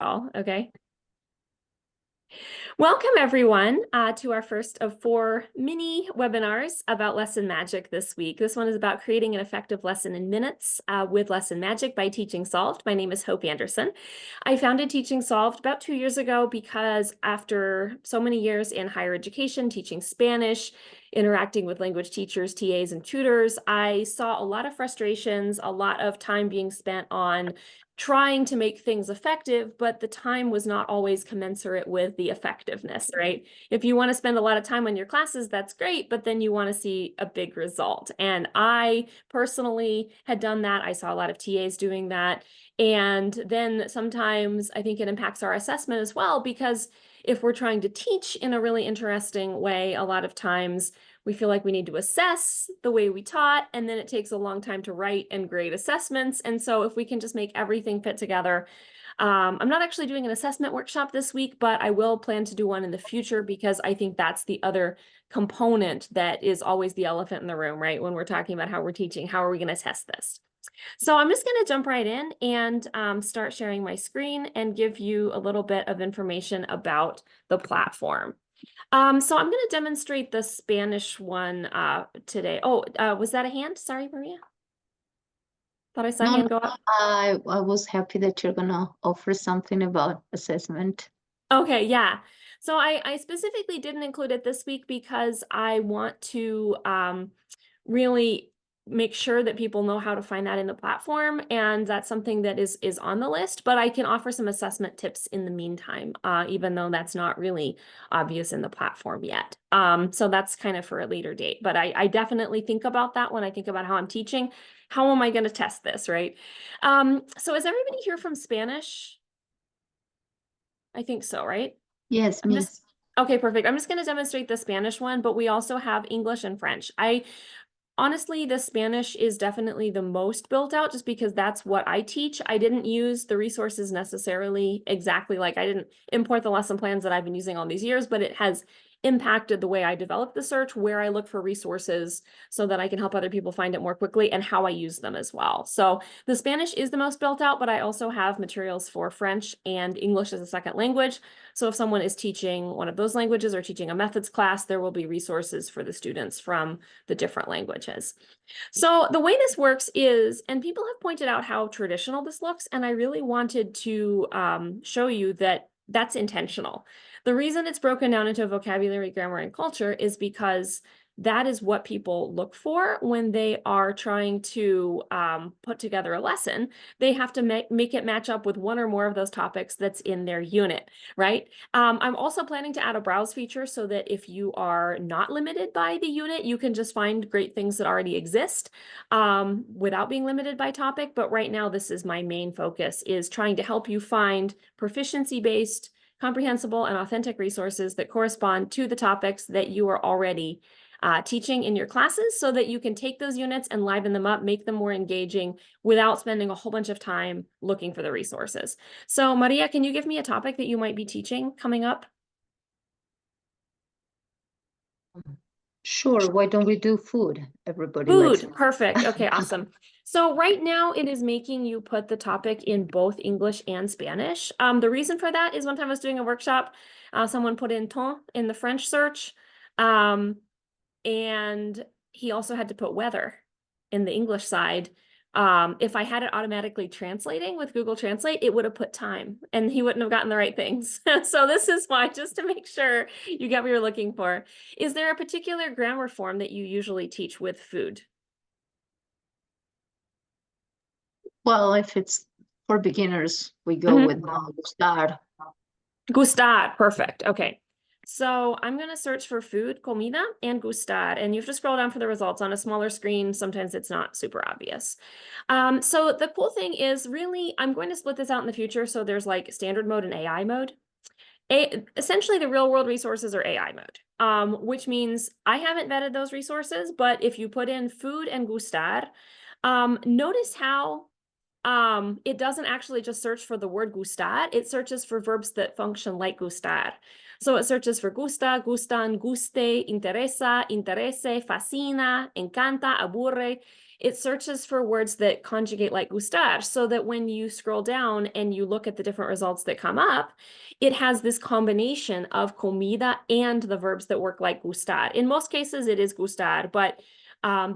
all, okay? Welcome everyone to our first of 4 mini webinars about Lesson Magic this week. This one is about creating an effective lesson in minutes with Lesson Magic by Teaching Solved. My name is Hope Anderson. I founded Teaching Solved about 2 years ago because after so many years in higher education, teaching Spanish, interacting with language teachers, TAs, and tutors, I saw a lot of frustrations, a lot of time being spent on trying to make things effective, but the time was not always commensurate with the effectiveness, right? If you want to spend a lot of time on your classes, that's great, but then you want to see a big result. And I personally had done that. I saw a lot of TAs doing that. And then sometimes I think it impacts our assessment as well, because if we're trying to teach in a really interesting way, a lot of times we feel like we need to assess the way we taught, and then it takes a long time to write and grade assessments. And so if we can just make everything fit together, I'm not actually doing an assessment workshop this week, but I will plan to do one in the future because I think that's the other component that is always the elephant in the room, right? When we're talking about how we're teaching, how are we going to test this? So I'm just going to jump right in and start sharing my screen and give you a little bit of information about the platform. So I'm going to demonstrate the Spanish one today. Oh, was that a hand? Sorry, Maria. Thought I saw a hand go up. I was happy that you're gonna offer something about assessment. Okay, yeah. So I specifically didn't include it this week because I want to really make sure that people know how to find that in the platform, and that's something that is on the list, but I can offer some assessment tips in the meantime, even though that's not really obvious in the platform yet. So that's kind of for a later date, but I definitely think about that when I think about how I'm teaching. How am I going to test this, right? So is everybody here from Spanish? I think so, right? Yes, me. Okay, perfect. I'm just going to demonstrate the Spanish one, but we also have English and French. Honestly, the Spanish is definitely the most built out just because that's what I teach. I didn't use the resources necessarily exactly like I didn't import the lesson plans that I've been using all these years, but it has impacted the way I develop the search, where I look for resources so that I can help other people find it more quickly, and how I use them as well. So the Spanish is the most built out, but I also have materials for French and English as a second language. So if someone is teaching one of those languages or teaching a methods class, there will be resources for the students from the different languages. So the way this works is, and people have pointed out how traditional this looks, and I really wanted to show you that that's intentional. The reason it's broken down into vocabulary, grammar, and culture is because that is what people look for when they are trying to put together a lesson. They have to make it match up with one or more of those topics that's in their unit, right? I'm also planning to add a browse feature so that if you are not limited by the unit, you can just find great things that already exist without being limited by topic. But right now, this is my main focus, is trying to help you find proficiency-based, comprehensible, and authentic resources that correspond to the topics that you are already teaching in your classes, so that you can take those units and liven them up, make them more engaging without spending a whole bunch of time looking for the resources. So Maria, can you give me a topic that you might be teaching coming up? Sure, why don't we do food? Everybody likes Food, perfect. Okay, awesome. So right now it is making you put the topic in both English and Spanish. The reason for that is one time I was doing a workshop, someone put in temps in the French search, and he also had to put weather in the English side. If I had it automatically translating with Google Translate, it would have put time and he wouldn't have gotten the right things. So this is why, just to make sure you get what you're looking for. Is there a particular grammar form that you usually teach with food? Well, if it's for beginners, we go with gustar. Gustar, perfect. Okay. So I'm going to search for food, comida, and gustar, and you have to scroll down for the results on a smaller screen. Sometimes it's not super obvious. So the cool thing is, really, I'm going to split this out in the future. So there's like standard mode and AI mode. Essentially, the real world resources are AI mode, which means I haven't vetted those resources, but if you put in food and gustar, notice how it doesn't actually just search for the word gustar, it searches for verbs that function like gustar. So it searches for gusta, gustan, guste, interesa, interese, fascina, encanta, aburre. it searches for words that conjugate like gustar, so that when you scroll down and you look at the different results that come up, it has this combination of comida and the verbs that work like gustar. In most cases, it is gustar, but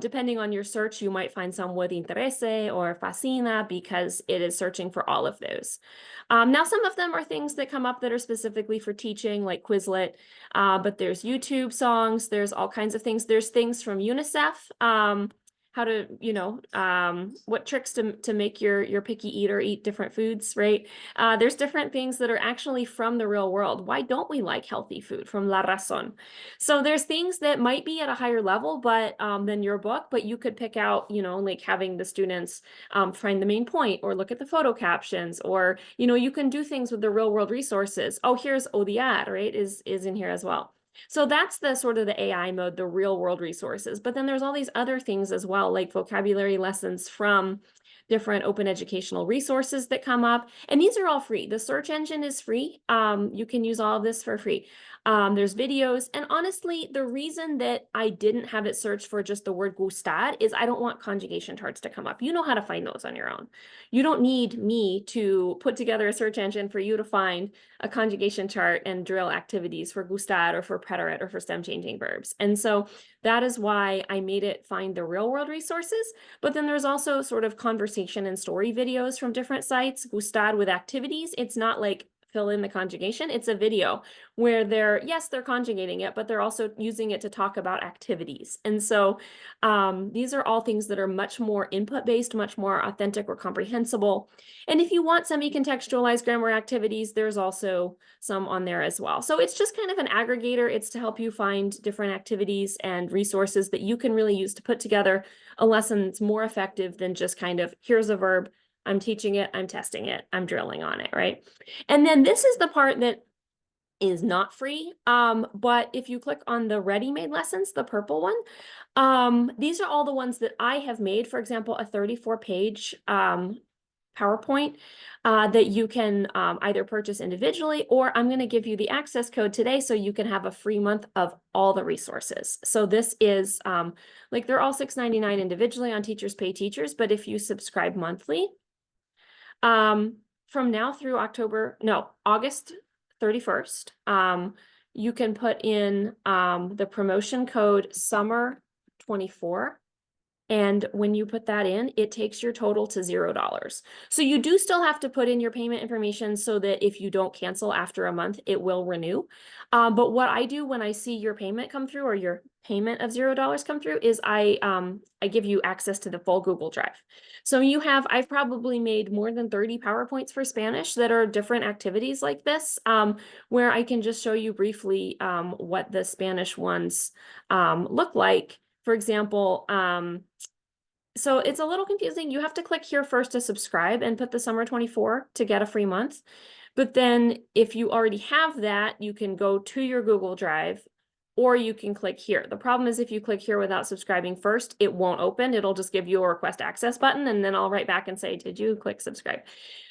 depending on your search, you might find some with interese or fascina because it is searching for all of those. Now, some of them are things that come up that are specifically for teaching, like Quizlet, but there's YouTube songs, there's all kinds of things. There's things from UNICEF, how to, what tricks to make your picky eater eat different foods, right? There's different things that are actually from the real world. Why don't we like healthy food? From La Razón. So there's things that might be at a higher level, but than your book, but you could pick out, like having the students find the main point or look at the photo captions, or, you can do things with the real world resources. Oh, here's odiar, right, is in here as well. So that's the sort of the AI mode, the real world resources. But then there's all these other things as well, like vocabulary lessons from different open educational resources that come up. And these are all free. The search engine is free. You can use all of this for free. There's videos. And honestly, the reason that I didn't have it search for just the word gustar is I don't want conjugation charts to come up. You know how to find those on your own. You don't need me to put together a search engine for you to find a conjugation chart and drill activities for gustar or for preterite or for stem changing verbs. And so that is why I made it find the real world resources. But then there's also sort of conversation and story videos from different sites, gustar with activities. It's not like fill in the conjugation. It's a video where they're conjugating it, but they're also using it to talk about activities. And so these are all things that are much more input-based, much more authentic or comprehensible. And if you want semi-contextualized grammar activities, there's also some on there as well. So it's just kind of an aggregator. It's to help you find different activities and resources that you can really use to put together a lesson that's more effective than just kind of, here's a verb, I'm teaching it, I'm testing it, I'm drilling on it, right? And then this is the part that is not free. But if you click on the ready-made lessons, the purple one, these are all the ones that I have made. For example, a 34-page PowerPoint that you can either purchase individually, or I'm going to give you the access code today so you can have a free month of all the resources. So this is they're all $6.99 individually on Teachers Pay Teachers, but if you subscribe monthly, from now through August 31st, you can put in the promotion code summer24. And when you put that in, it takes your total to $0. So you do still have to put in your payment information so that if you don't cancel after a month, it will renew. But what I do when I see your payment come through, or your payment of $0 come through, is I give you access to the full Google Drive. So I've probably made more than 30 PowerPoints for Spanish that are different activities like this, where I can just show you briefly what the Spanish ones look like. For example, so it's a little confusing. You have to click here first to subscribe and put the summer 24 to get a free month. But then if you already have that, you can go to your Google Drive, or you can click here. The problem is if you click here without subscribing first, it won't open. It'll just give you a request access button, and then I'll write back and say, did you click subscribe?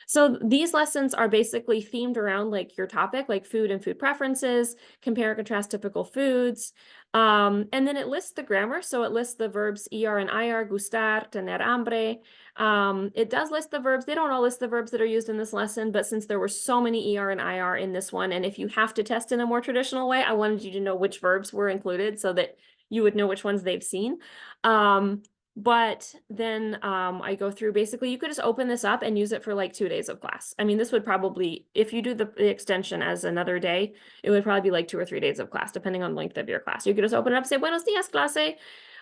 So these lessons are basically themed around like your topic, like food and food preferences, compare and contrast typical foods. And then it lists the grammar. So it lists the verbs ER and IR, gustar, tener hambre. It does list the verbs. They don't all list the verbs that are used in this lesson, but since there were so many ER and IR in this one, and if you have to test in a more traditional way, I wanted you to know which verbs were included so that you would know which ones they've seen. But then I go through, basically, you could just open this up and use it for like 2 days of class. I mean, this would probably, if you do the extension as another day, it would probably be like 2 or 3 days of class, depending on the length of your class. You could just open it up, say, buenos dias, clase.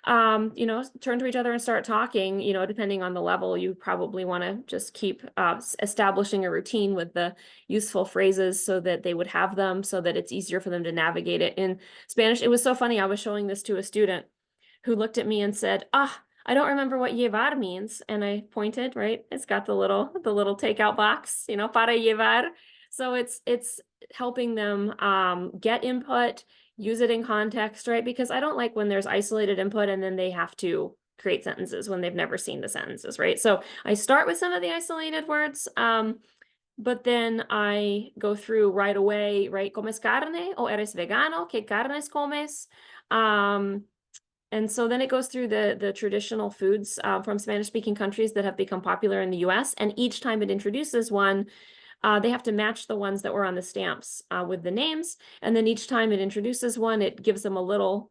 Turn to each other and start talking. Depending on the level, you probably want to just keep establishing a routine with the useful phrases so that they would have them, so that it's easier for them to navigate it. In Spanish, it was so funny. I was showing this to a student who looked at me and said, I don't remember what llevar means. And I pointed, right? It's got the little takeout box, para llevar. So it's helping them get input, use it in context, right? Because I don't like when there's isolated input and then they have to create sentences when they've never seen the sentences, right? So I start with some of the isolated words, but then I go through right away, right? ¿Comes carne o eres vegano? ¿Qué carnes comes? And so then it goes through the traditional foods from Spanish-speaking countries that have become popular in the US. And each time it introduces one, they have to match the ones that were on the stamps with the names. And then each time it introduces one, it gives them a little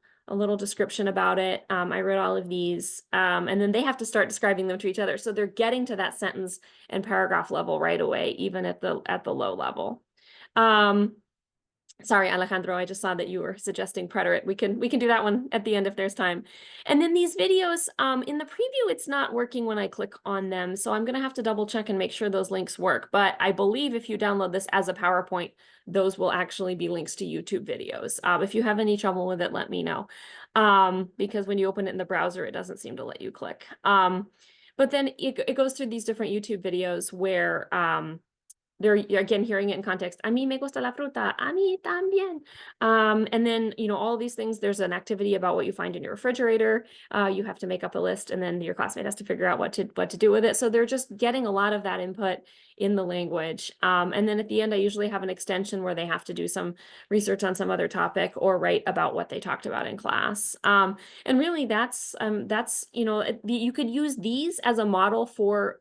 description about it. I read all of these, and then they have to start describing them to each other. So they're getting to that sentence and paragraph level right away, even at the low level. Sorry, Alejandro, I just saw that you were suggesting preterite. We can do that one at the end if there's time. And then these videos, in the preview, it's not working when I click on them. So I'm gonna have to double check and make sure those links work. But I believe if you download this as a PowerPoint, those will actually be links to YouTube videos. If you have any trouble with it, let me know. Because when you open it in the browser, it doesn't seem to let you click. But then it goes through these different YouTube videos where, they're again hearing it in context. A mí me gusta la fruta. A mí también. And then, you know, all these things, there's an activity about what you find in your refrigerator. You have to make up a list, and then your classmate has to figure out what to do with it. So they're just getting a lot of that input in the language. And then at the end, I usually have an extension where they have to do some research on some other topic or write about what they talked about in class. And really that's, you know, you could use these as a model for,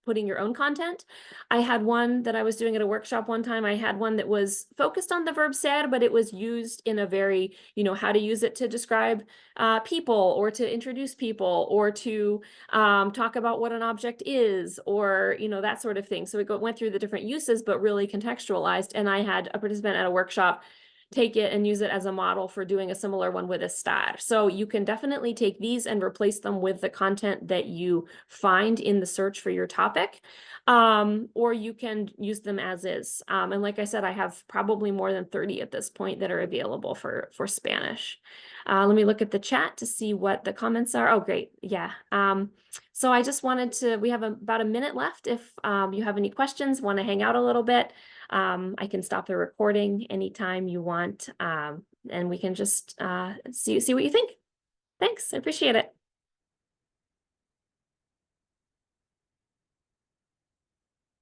putting your own content. I had one that I was doing at a workshop one time. I had one that was focused on the verb ser, but it was used in a very, you know, how to use it to describe people or to introduce people or to talk about what an object is or, you know, that sort of thing. So it went through the different uses, but really contextualized. And I had a participant at a workshop take it and use it as a model for doing a similar one with estar. So you can definitely take these and replace them with the content that you find in the search for your topic, or you can use them as is. And like I said, I have probably more than 30 at this point that are available for Spanish. Let me look at the chat to see what the comments are. Oh, great. Yeah. So I just wanted to, we have about a minute left. If you have any questions, want to hang out a little bit, I can stop the recording anytime you want, and we can just see what you think. Thanks, I appreciate it.